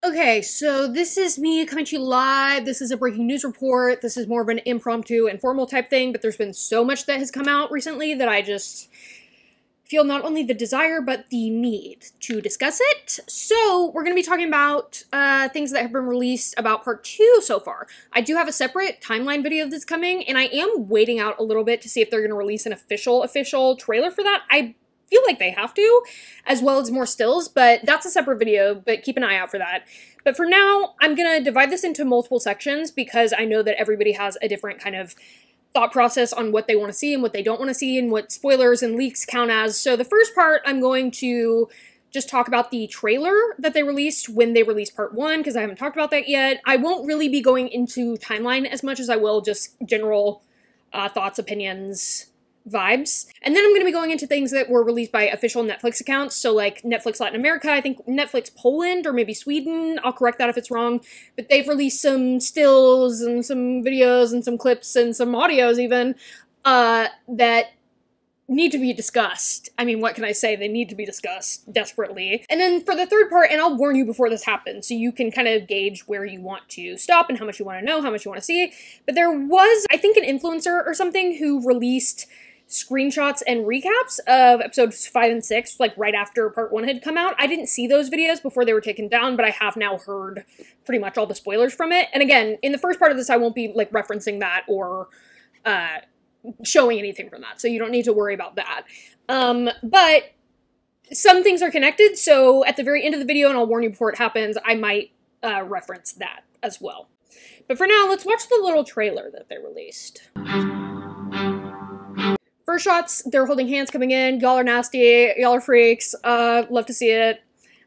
Okay, so this is me coming to you live. This is a breaking news report. This is more of an impromptu, informal type thing, but there's been so much that has come out recently that I just feel not only the desire, but the need to discuss it. So we're going to be talking about things that have been released about part 2 so far. I do have a separate timeline video that's coming, and I am waiting out a little bit to see if they're going to release an official trailer for that. I feel like they have to, as well as more stills, but that's a separate video, but keep an eye out for that. But for now, I'm gonna divide this into multiple sections because I know that everybody has a different kind of thought process on what they want to see and what they don't want to see and what spoilers and leaks count as. So the first part, I'm going to just talk about the trailer that they released when they released part 1, because I haven't talked about that yet. I won't really be going into timeline as much as I will just general thoughts, opinions, vibes. And then I'm going to be going into things that were released by official Netflix accounts, so like Netflix Latin America, I think Netflix Poland, or maybe Sweden, I'll correct that if it's wrong, but they've released some stills and some videos and some clips and some audios even, that need to be discussed. I mean, what can I say? They need to be discussed desperately. And then for the third part, and I'll warn you before this happens, so you can kind of gauge where you want to stop and how much you want to know, how much you want to see, but there was, I think, an influencer or something who released screenshots and recaps of episodes 5 and 6, like right after part 1 had come out. I didn't see those videos before they were taken down, but I have now heard pretty much all the spoilers from it. And again, in the first part of this, I won't be like referencing that or showing anything from that, so you don't need to worry about that. But some things are connected, so at the very end of the video, and I'll warn you before it happens, I might reference that as well. But for now, let's watch the little trailer that they released. First shots, they're holding hands coming in. Y'all are nasty. Y'all are freaks. Love to see it.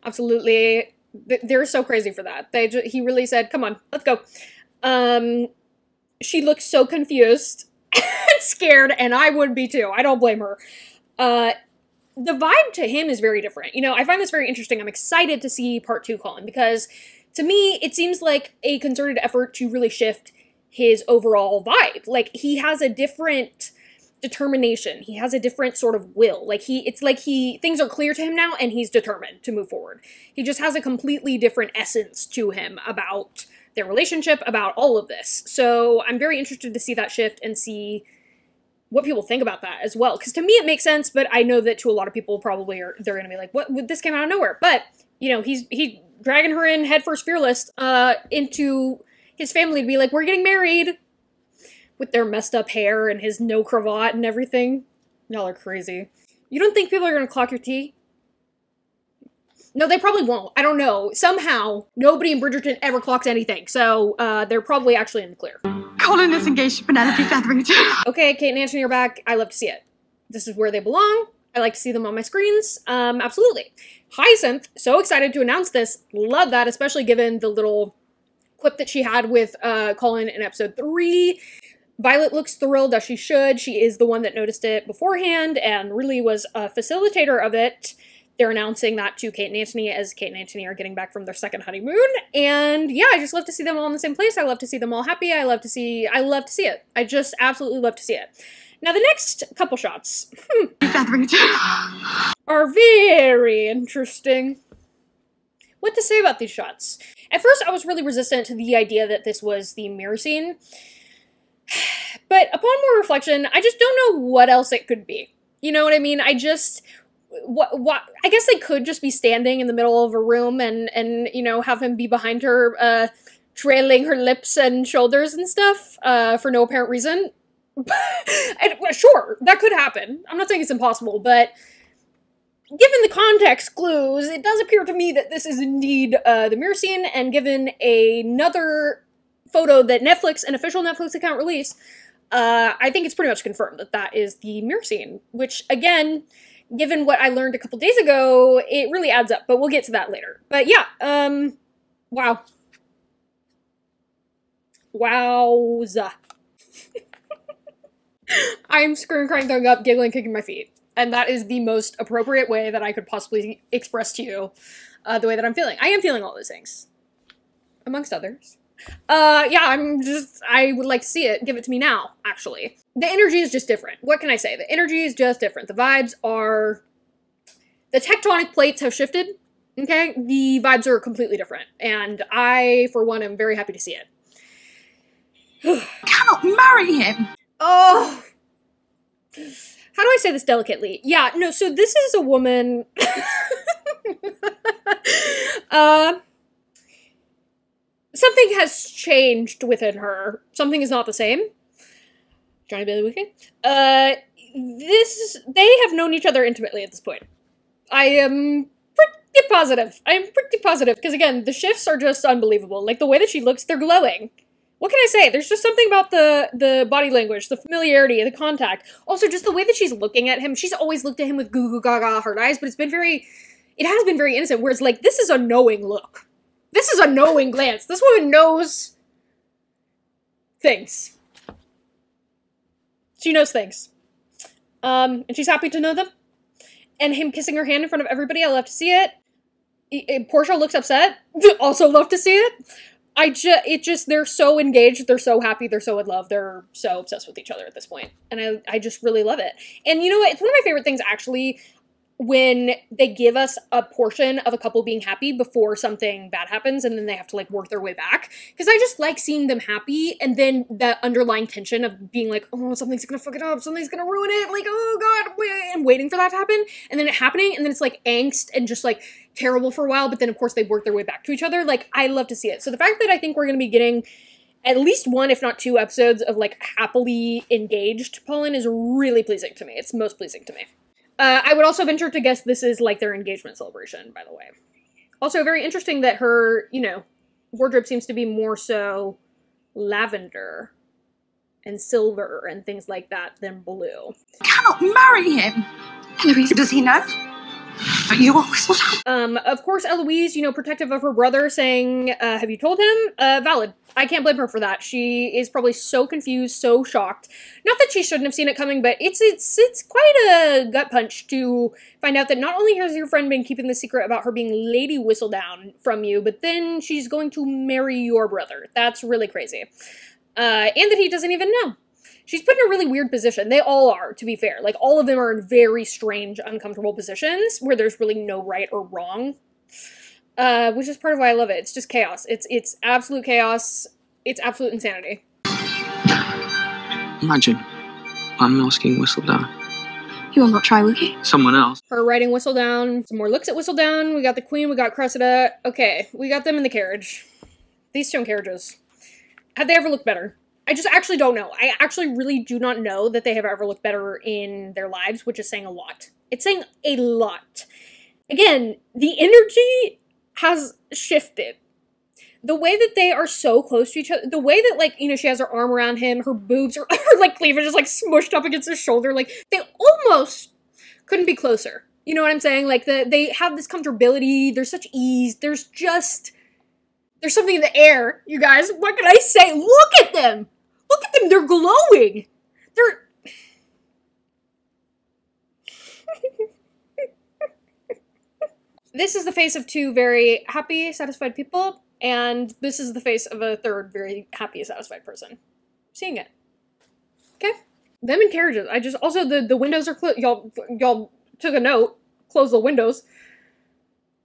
Absolutely. They're so crazy for that. He really said, come on, let's go. She looks so confused and scared, and I would be too. I don't blame her. The vibe to him is very different. You know, I find this very interesting. I'm excited to see part 2, Colin, because to me, it seems like a concerted effort to really shift his overall vibe. Like, he has a different determination. He has a different sort of will. Like, it's like things are clear to him now and he's determined to move forward. He just has a completely different essence to him about their relationship, about all of this. So I'm very interested to see that shift and see what people think about that as well. Because to me it makes sense, but I know that to a lot of people probably they're gonna be like, what, this came out of nowhere. But, you know, he's dragging her in headfirst fearless into his family to be like, we're getting married, with their messed up hair and his no cravat and everything. Y'all are crazy. You don't think people are gonna clock your tea? No, they probably won't. I don't know. Somehow, nobody in Bridgerton ever clocks anything, so they're probably actually in the clear. Colin is engaged to Penelope Featherington. Okay, Kate and Anthony are back. I love to see it. This is where they belong. I like to see them on my screens. Absolutely. Hyacinth, so excited to announce this. Love that, especially given the little clip that she had with Colin in episode 3. Violet looks thrilled, as she should. She is the one that noticed it beforehand and really was a facilitator of it. They're announcing that to Kate and Anthony as Kate and Anthony are getting back from their second honeymoon. And yeah, I just love to see them all in the same place. I love to see them all happy. I love to see it. I just absolutely love to see it. Now the next couple shots are very interesting. What to say about these shots? At first I was really resistant to the idea that this was the mirror scene. But upon more reflection, I just don't know what else it could be. You know what I mean? I guess they could just be standing in the middle of a room and you know, have him be behind her, trailing her lips and shoulders and stuff, for no apparent reason. Sure, that could happen. I'm not saying it's impossible, but given the context clues, it does appear to me that this is indeed the mirror scene, and given another photo that Netflix, an official Netflix account, released, I think it's pretty much confirmed that that is the mirror scene, which, again, given what I learned a couple days ago, it really adds up, but we'll get to that later. But yeah, wow. Wowza. I'm screaming, crying, throwing up, giggling, kicking my feet. And that is the most appropriate way that I could possibly express to you the way that I'm feeling. I am feeling all those things, amongst others. Yeah, I would like to see it. Give it to me now, actually. The energy is just different. What can I say? The energy is just different. The vibes are, the tectonic plates have shifted. Okay? The vibes are completely different. And I, for one, am very happy to see it. Cannot marry him. Oh! How do I say this delicately? Yeah, no, so this is a woman... something has changed within her. Something is not the same. Johnny Bailey Weekend. They have known each other intimately at this point. I am pretty positive. Because again, the shifts are just unbelievable. Like, the way that she looks, they're glowing. What can I say? There's just something about the body language, the familiarity, the contact. Also, just the way that she's looking at him. She's always looked at him with goo goo gaga hard eyes, but it has been very innocent, where it's like, this is a knowing look. This is a knowing glance. This woman knows things. She knows things. And she's happy to know them. And him kissing her hand in front of everybody, I love to see it. Portia looks upset. Also love to see it. They're so engaged, they're so happy, they're so in love, they're so obsessed with each other at this point. And I just really love it. And you know what? It's one of my favorite things, actually, when they give us a portion of a couple being happy before something bad happens, and then they have to, like, work their way back. Because I just like seeing them happy, and then that underlying tension of being like, oh, something's gonna fuck it up, something's gonna ruin it, like, oh god, and waiting for that to happen, and then it happening, and then it's, like, angst and just, like, terrible for a while, but then, of course, they work their way back to each other. Like, I love to see it. So the fact that I think we're gonna be getting at least one, if not two, episodes of, like, happily engaged Paulin is really pleasing to me. It's most pleasing to me. I would also venture to guess this is, like, their engagement celebration, by the way. Also, very interesting that her, you know, wardrobe seems to be more so lavender and silver and things like that than blue. Cannot marry him. Eloise, does he know? But you are Whistledown. Of course, Eloise, you know, protective of her brother, saying, have you told him? Valid. I can't blame her for that. She is probably so confused, so shocked. Not that she shouldn't have seen it coming, but it's quite a gut punch to find out that not only has your friend been keeping the secret about her being Lady Whistledown from you, but then she's going to marry your brother. That's really crazy. And that he doesn't even know. She's put in a really weird position. They all are, to be fair. Like, all of them are in very strange, uncomfortable positions where there's really no right or wrong. Which is part of why I love it. It's just chaos. It's absolute chaos. It's absolute insanity. Imagine, I'm asking Whistledown. You will not try, will you? Someone else. Her writing Whistledown. Some more looks at Whistledown. We got the Queen, we got Cressida. Okay, we got them in the carriage. These stone carriages. Have they ever looked better? I just actually don't know. I actually really do not know that they have ever looked better in their lives, which is saying a lot. It's saying a lot. Again, the energy has shifted. The way that they are so close to each other, the way that, like, you know, she has her arm around him, her boobs are, her, like, cleavage is, like, smushed up against his shoulder, like, they almost couldn't be closer. You know what I'm saying? Like, they have this comfortability, there's such ease, there's something in the air, you guys. What can I say? Look at them! Look at them, they're glowing! They're... This is the face of two very happy, satisfied people, and this is the face of a third very happy, satisfied person. Seeing it. Okay? Them in carriages. Also, the windows are closed. Y'all took a note. Close the windows.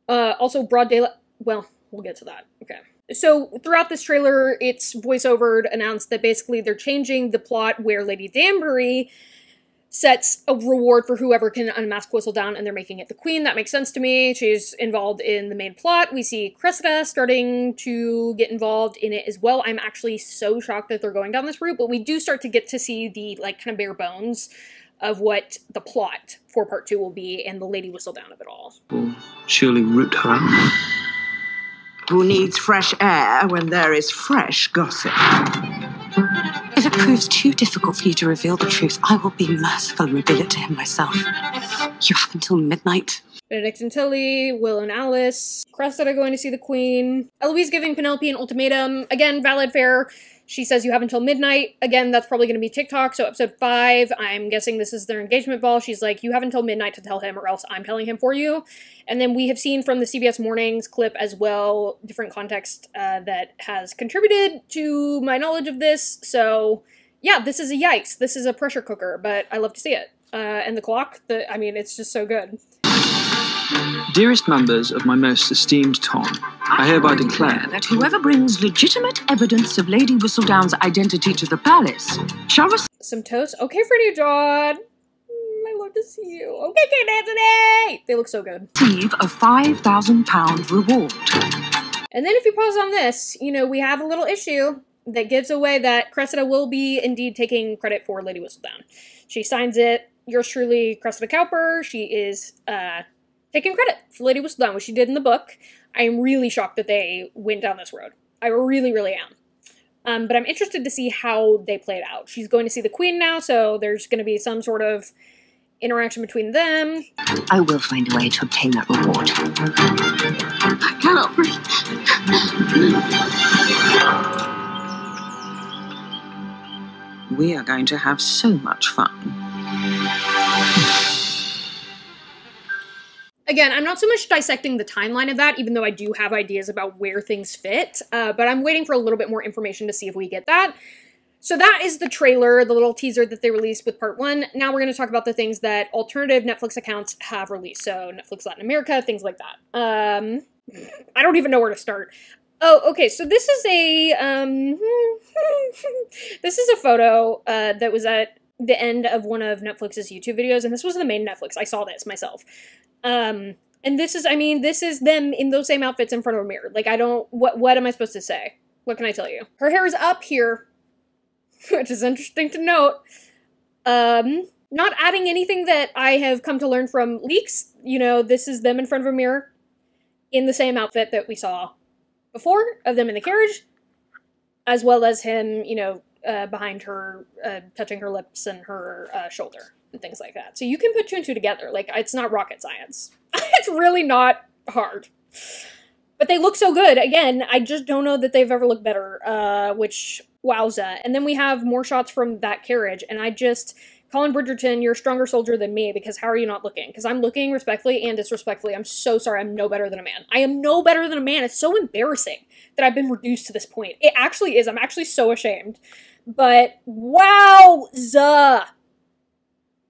Also, broad daylight. Well, we'll get to that. Okay. So, throughout this trailer, it's voiceovered announced that basically they're changing the plot where Lady Danbury sets a reward for whoever can unmask Whistledown, and they're making it the Queen. That makes sense to me. She's involved in the main plot. We see Cressida starting to get involved in it as well. I'm actually so shocked that they're going down this route, but we do start to get to see the, like, kind of bare bones of what the plot for part 2 will be and the Lady Whistledown of it all. Will surely root her out. Who needs fresh air when there is fresh gossip? If it proves too difficult for you to reveal the truth, I will be merciful and reveal it to him myself. You have until midnight. Benedict and Tilly, Will and Alice, Cressida going to see the Queen, Eloise giving Penelope an ultimatum. Again, valid, fair. She says you have until midnight. Again, that's probably going to be TikTok, so episode 5, I'm guessing this is their engagement ball. She's like, you have until midnight to tell him or else I'm telling him for you. And then we have seen from the CBS Mornings clip as well, different context that has contributed to my knowledge of this. So yeah, this is a yikes. This is a pressure cooker, but I love to see it. And the clock, I mean, it's just so good. Dearest members of my most esteemed Tom, I hereby declare that whoever brings legitimate evidence of Lady Whistledown's identity to the palace shall receive Some toast. Okay, Freddie John. I love to see you. Okay, Kate Anthony! They look so good. a £5,000 reward. And then if you pause on this, you know, we have a little issue that gives away that Cressida will be indeed taking credit for Lady Whistledown. She signs it. Yours truly, Cressida Cowper. She is taking credit for Lady Whistledown, which she did in the book. I am really shocked that they went down this road. I really, really am. But I'm interested to see how they play it out. She's going to see the Queen now, so there's going to be some sort of interaction between them. I will find a way to obtain that reward. I cannot breathe. We are going to have so much fun. Again, I'm not so much dissecting the timeline of that, even though I do have ideas about where things fit, but I'm waiting for a little bit more information to see if we get that. So that is the trailer, the little teaser that they released with part 1. Now we're going to talk about the things that alternative Netflix accounts have released. So Netflix Latin America, things like that. I don't even know where to start. Oh, okay, so this is a, this is a photo that was at the end of one of Netflix's YouTube videos, and this was the main Netflix. I saw this myself. And this is, I mean, this is them in those same outfits in front of a mirror. Like, I don't, what am I supposed to say? What can I tell you? Her hair is up here, which is interesting to note. Not adding anything that I have come to learn from leaks. You know, this is them in front of a mirror in the same outfit that we saw before of them in the carriage, as well as him, you know, behind her, touching her lips and her shoulder and things like that. So you can put 2 and 2 together. Like, it's not rocket science. It's really not hard. But they look so good. Again, I just don't know that they've ever looked better, which, wowza. And then we have more shots from that carriage, and I just, Colin Bridgerton, you're a stronger soldier than me, because how are you not looking? Because I'm looking respectfully and disrespectfully. I'm so sorry. I'm no better than a man. I am no better than a man. It's so embarrassing that I've been reduced to this point. It actually is. I'm actually so ashamed. But wowza!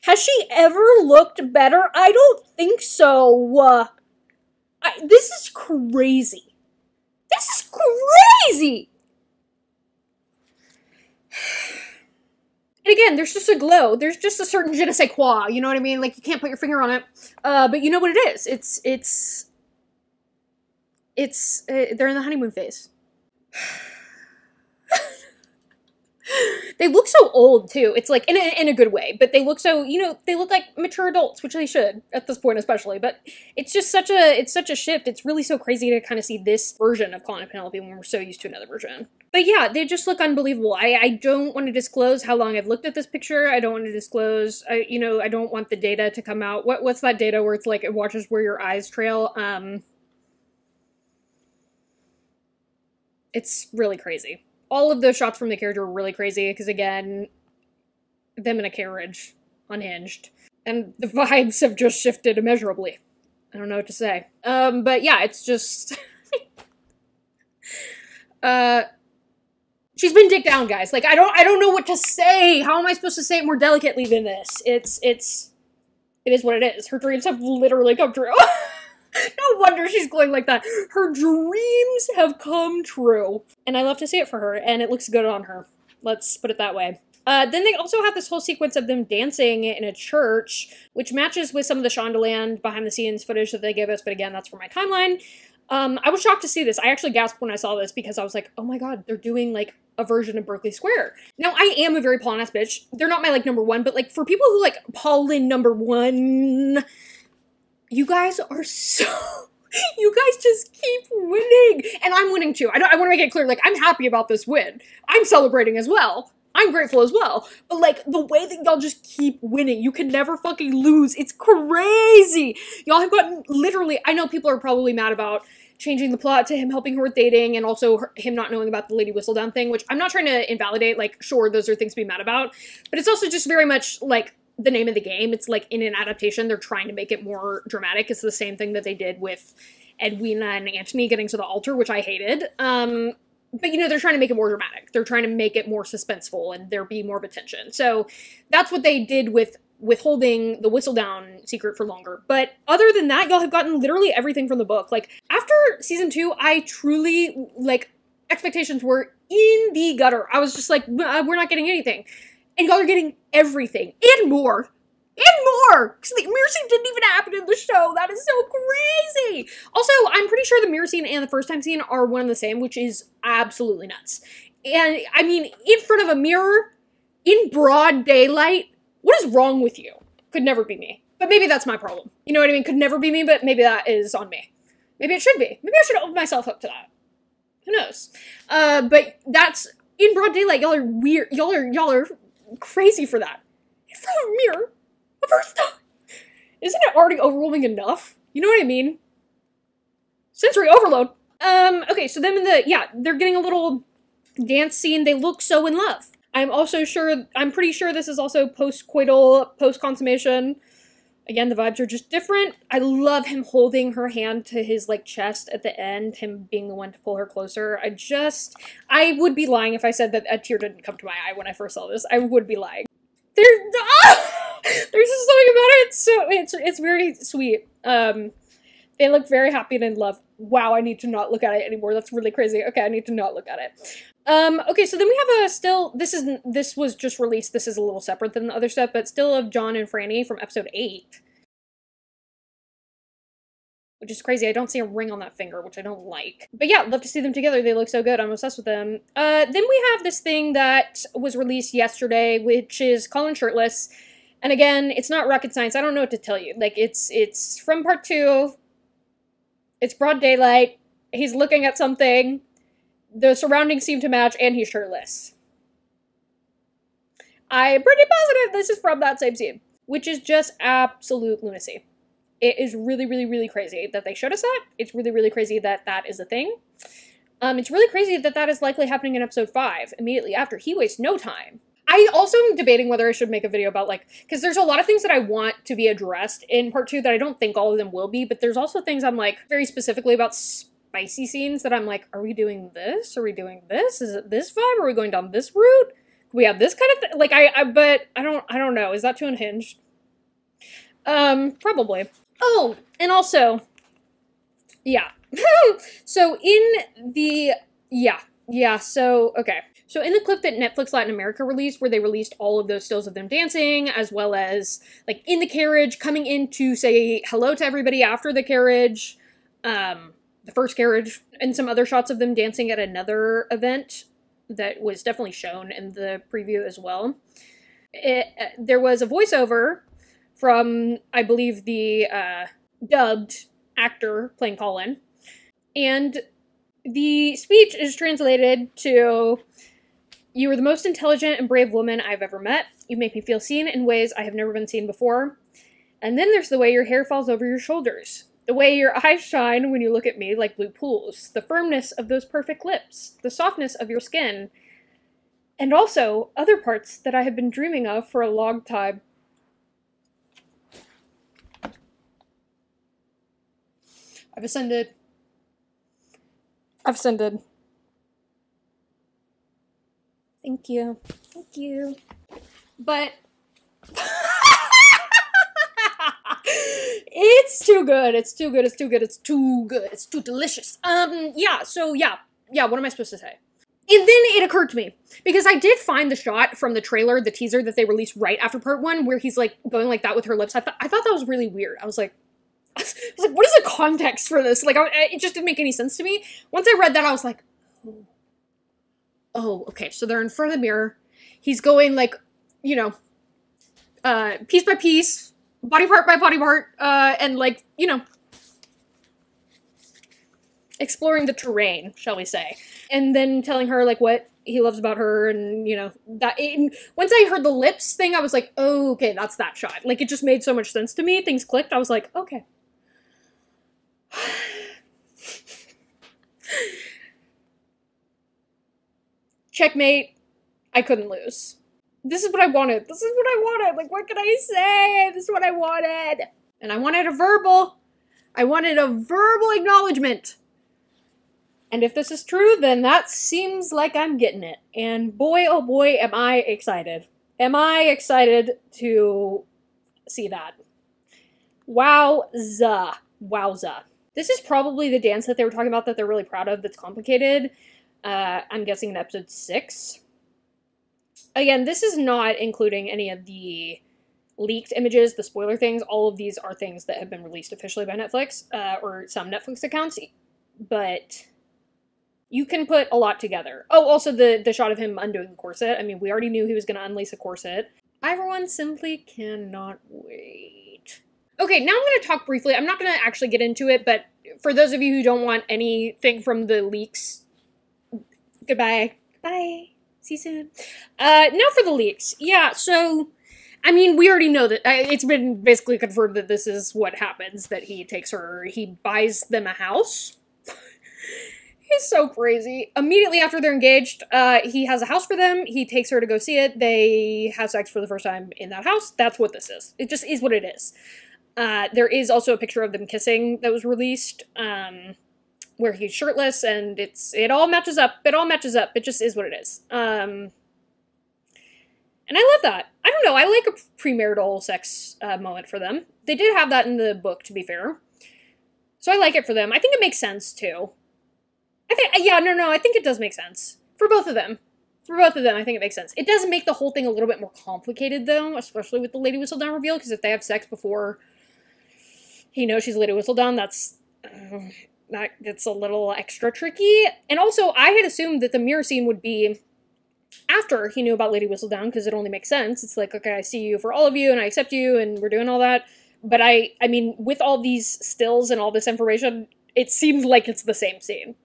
Has she ever looked better? I don't think so. This is crazy. This is crazy! And again, there's just a glow. There's just a certain je ne sais quoi, you know what I mean? Like, you can't put your finger on it. But you know what it is. They're in the honeymoon phase. They look so old, too. It's like, in a good way, but they look so, you know, they look like mature adults, which they should, at this point especially, but it's just such a shift. It's really so crazy to kind of see this version of Colin and Penelope when we're so used to another version. But yeah, they just look unbelievable. I don't want to disclose how long I've looked at this picture. I don't want to disclose, you know, I don't want the data to come out. What's that data where it's like, it watches where your eyes trail? It's really crazy. All of those shots from the carriage are really crazy, because again, them in a carriage, unhinged. And the vibes have just shifted immeasurably. I don't know what to say. But yeah, it's just... she's been dicked down, guys. Like, I don't know what to say. How am I supposed to say it more delicately than this? It is what it is. Her dreams have literally come true. No wonder she's glowing like that. Her dreams have come true. And I love to see it for her, and it looks good on her. Let's put it that way. Then they also have this whole sequence of them dancing in a church, which matches with some of the Shondaland behind-the-scenes footage that they gave us, but again, that's for my timeline. I was shocked to see this. I actually gasped when I saw this, because I was like, oh my god, they're doing, like, a version of Berkeley Square. Now, I am a very Paulin-ass bitch. They're not my, like, #1, but, like, for people who, like, Paulin #1... You guys are so... You guys just keep winning! And I'm winning too. I want to make it clear, like, I'm happy about this win. I'm celebrating as well. I'm grateful as well. But, like, the way that y'all just keep winning, you can never fucking lose. It's crazy! Y'all have gotten, literally, I know people are probably mad about changing the plot to him helping her with dating, and also him not knowing about the Lady Whistledown thing, which I'm not trying to invalidate. Like, sure, those are things to be mad about. But it's also just very much, like, the name of the game. It's like, in an adaptation, they're trying to make it more dramatic. It's the same thing that they did with Edwina and Antony getting to the altar, which I hated. But, you know, they're trying to make it more dramatic. They're trying to make it more suspenseful and there be more of a tension. So that's what they did with withholding the Whistledown secret for longer. But other than that, y'all have gotten literally everything from the book. Like, after season 2, I truly, like, expectations were in the gutter. I was just like, we're not getting anything. And y'all are getting everything. And more. And more! Because the mirror scene didn't even happen in the show. That is so crazy! Also, I'm pretty sure the mirror scene and the first time scene are one and the same, which is absolutely nuts. And, I mean, in front of a mirror, in broad daylight, what is wrong with you? Could never be me. But maybe that's my problem. You know what I mean? Could never be me, but maybe that is on me. Maybe it should be. Maybe I should open myself up to that. Who knows? But that's, in broad daylight, y'all are weird. Y'all are crazy for that. In front of a mirror. First time. Isn't it already overwhelming enough? You know what I mean? Sensory overload. Okay, so them in the, yeah, they're getting a little dance scene. They look so in love. I'm pretty sure this is also post-coital, post-consummation. Again, the vibes are just different. I love him holding her hand to his, like, chest at the end, him being the one to pull her closer. I would be lying if I said that a tear didn't come to my eye when I first saw this. I would be lying. There's just something about it. It's very sweet. They look very happy and in love. Wow, I need to not look at it anymore. That's really crazy. Okay, I need to not look at it. Okay, so then we have a still, this was just released. This is a little separate than the other stuff, but still of John and Franny from episode 8. Which is crazy. I don't see a ring on that finger, which I don't like. But yeah, love to see them together. They look so good. I'm obsessed with them. Then we have this thing that was released yesterday, which is Colin shirtless. And again, it's not rocket science. I don't know what to tell you. Like, it's from part 2. It's broad daylight. He's looking at something. The surroundings seem to match, and he's shirtless. I'm pretty positive this is from that same scene, which is just absolute lunacy. It is really, really, really crazy that they showed us that. It's really, really crazy that that is a thing. It's really crazy that that is likely happening in episode 5, immediately after. He wastes no time. I also am debating whether I should make a video about, like, because there's a lot of things that I want to be addressed in part 2 that I don't think all of them will be, but there's also things I'm, like, very specifically about spicy scenes that I'm like, are we doing this? Are we doing this? Is it this vibe? Are we going down this route? Can we have this kind of thing? Like, but I don't know. Is that too unhinged? Probably. Oh, and also, yeah. So in the, okay. So in the clip that Netflix Latin America released, where they released all of those stills of them dancing, as well as, like, in the carriage, coming in to say hello to everybody after the carriage, the first carriage, and some other shots of them dancing at another event that was definitely shown in the preview as well. There was a voiceover from, I believe, the dubbed actor playing Colin. And the speech is translated to, "You are the most intelligent and brave woman I've ever met. You make me feel seen in ways I have never been seen before. And then there's the way your hair falls over your shoulders. The way your eyes shine when you look at me like blue pools. The firmness of those perfect lips. The softness of your skin. And also other parts that I have been dreaming of for a long time." I've ascended. Thank you. Thank you. But it's too good. It's too good. It's too good. It's too good. It's too delicious. Yeah, so yeah, what am I supposed to say? And then it occurred to me, because I did find the shot from the trailer, the teaser that they released right after part 1, where he's, like, going like that with her lips. I thought that was really weird. I was like, what is the context for this? Like, it just didn't make any sense to me. Once I read that, I was like, oh, okay, so they're in front of the mirror. He's going, like, you know, piece by piece, body part by body part, and, like, you know, exploring the terrain, shall we say. And then telling her, like, what he loves about her, and, you know, that. Once I heard the lips thing, I was like, oh, okay, that's that shot. Like, it just made so much sense to me. Things clicked. I was like, okay. Checkmate. I couldn't lose. This is what I wanted. This is what I wanted. Like, what can I say? This is what I wanted. And I wanted a verbal. I wanted a verbal acknowledgement. And if this is true, then that seems like I'm getting it. And boy, oh boy, am I excited. Am I excited to see that. Wowza. Wowza. This is probably the dance that they were talking about that they're really proud of that's complicated. I'm guessing in episode 6. Again, this is not including any of the leaked images, the spoiler things. All of these are things that have been released officially by Netflix, or some Netflix accounts. But you can put a lot together. Oh, also the shot of him undoing the corset. I mean, we already knew he was going to unlace a corset. I, for one, simply cannot wait. Okay, now I'm going to talk briefly. I'm not going to actually get into it, but for those of you who don't want anything from the leaks, goodbye. Bye. See you soon. Now for the leaks. Yeah, so, I mean, we already know that it's been basically confirmed that this is what happens, that he takes her, he buys them a house. He's so crazy. Immediately after they're engaged, he has a house for them. He takes her to go see it. They have sex for the first time in that house. That's what this is. It just is what it is. There is also a picture of them kissing that was released, where he's shirtless, and it all matches up. It all matches up. It just is what it is. And I love that. I don't know. I like a premarital sex moment for them. They did have that in the book, to be fair. So I like it for them. I think it makes sense, too. I think it does make sense. For both of them. For both of them, I think it makes sense. It does make the whole thing a little bit more complicated, though, especially with the Lady Whistledown reveal, because if they have sex before he knows she's Lady Whistledown, that's a little extra tricky. And also, I had assumed that the mirror scene would be after he knew about Lady Whistledown, because it only makes sense. It's like, okay, I see you for all of you, and I accept you, and we're doing all that. But I mean, with all these stills and all this information, it seems like it's the same scene.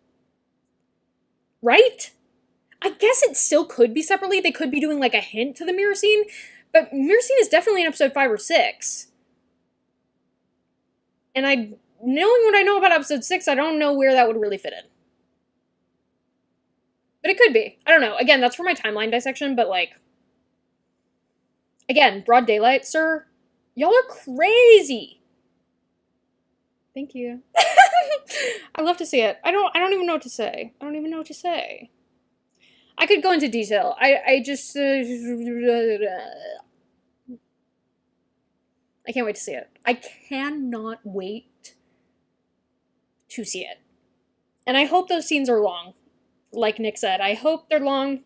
Right? I guess it still could be separately. They could be doing like a hint to the mirror scene, but mirror scene is definitely in episode 5 or 6. And knowing what I know about episode 6, I don't know where that would really fit in. But it could be. I don't know. Again, that's for my timeline dissection, but like, again, broad daylight, sir. Y'all are crazy. Thank you. I love to see it. I don't even know what to say. I don't even know what to say. I could go into detail. I just... I can't wait to see it. I cannot wait to see it. And I hope those scenes are long. Like Nick said, I hope they're long.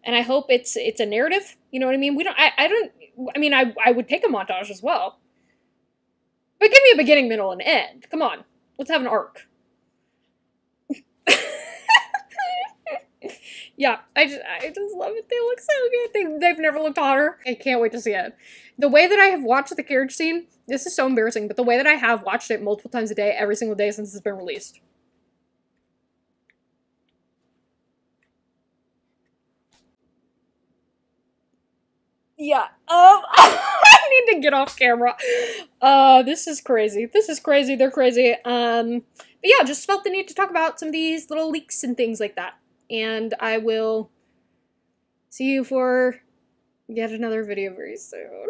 And I hope it's a narrative. You know what I mean? I would take a montage as well. But give me a beginning, middle, and end. Come on. Let's have an arc. Yeah, I just love it. They look so good. They've never looked hotter. I can't wait to see it. The way that I have watched the carriage scene, this is so embarrassing, but the way that I have watched it multiple times a day, every single day since it's been released. Yeah, I need to get off camera. This is crazy. This is crazy. They're crazy. But yeah, just felt the need to talk about some of these little leaks and things like that. And I will see you for yet another video very soon.